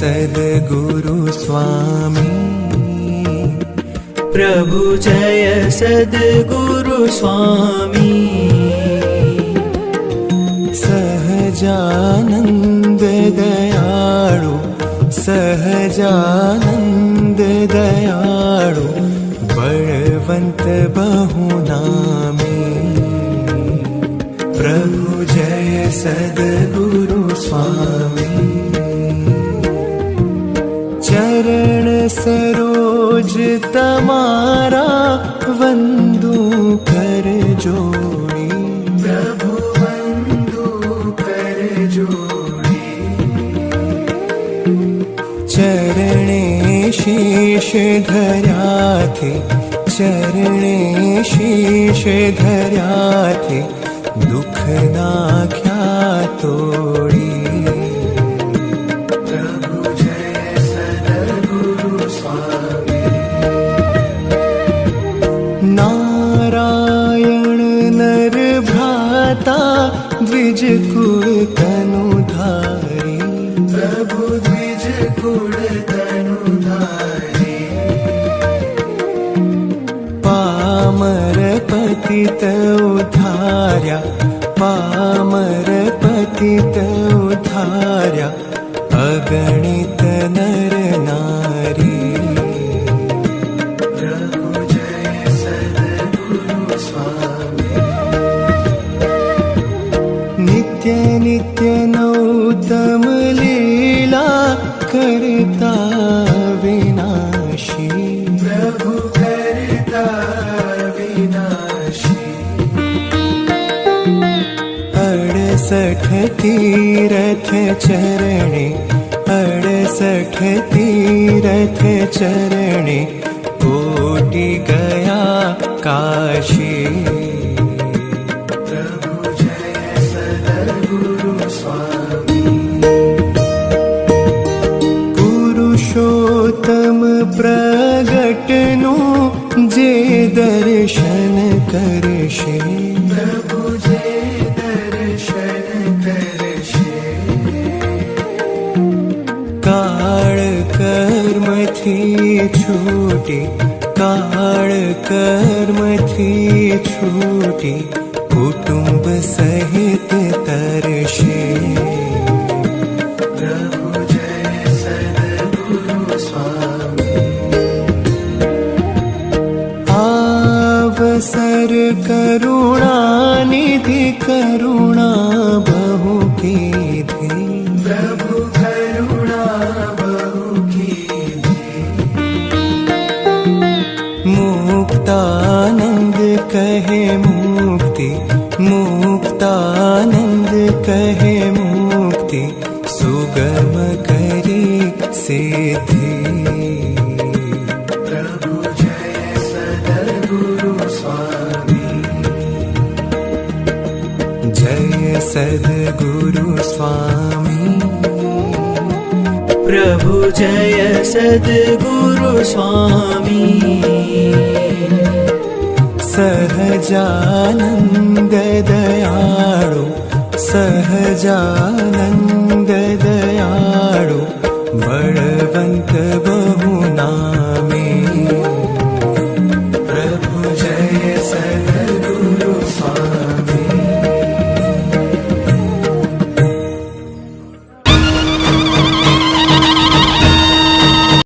सद्गुरु स्वामी प्रभु जय सद्गुरु स्वामी सहजानंद दयाळु सहजानंद दयाळु बलवंत बहुनामी प्रभु जय सद्गुरु स्वामी चरण सरोज तमारा वंदू कर जोड़ी प्रभु वंदू कर जोड़ी चरणे शीश धर्या थे चरणे शीश धर्या थे दुख नाख्या तोड़ी नारायण नर भ्राता द्विज कुल तनुधारी प्रभु द्विज कुल तनुधारी पामर पतित उद्धार्या पामर पतित उद्धार्या अगणित नर नारी नित्य नित्य नौतम लीला करता विनाशी प्रभु करता विनाशी 68 तीरथ चरणे 68 तीरथ चरणे कोटि गया काशी पुरुषोत्तम प्रगटनु जे दर्शन करशे प्रभु जे दर्शन करशे काळ कर्म थी छूटी काळ कर्म थी छूटी कुटुंब सहित तरशे अवसर करुणा निधि करुणा बहु कीधी प्रभु करुणा बहु कीधी मुक्तानंद कहे मुक्ति मुक्तानंद कहे मुक्ति सुगम करी सिद्धि सद्गुरु स्वामी प्रभु जय सद्गुरु स्वामी सहजानंद दयाळु सहजानंद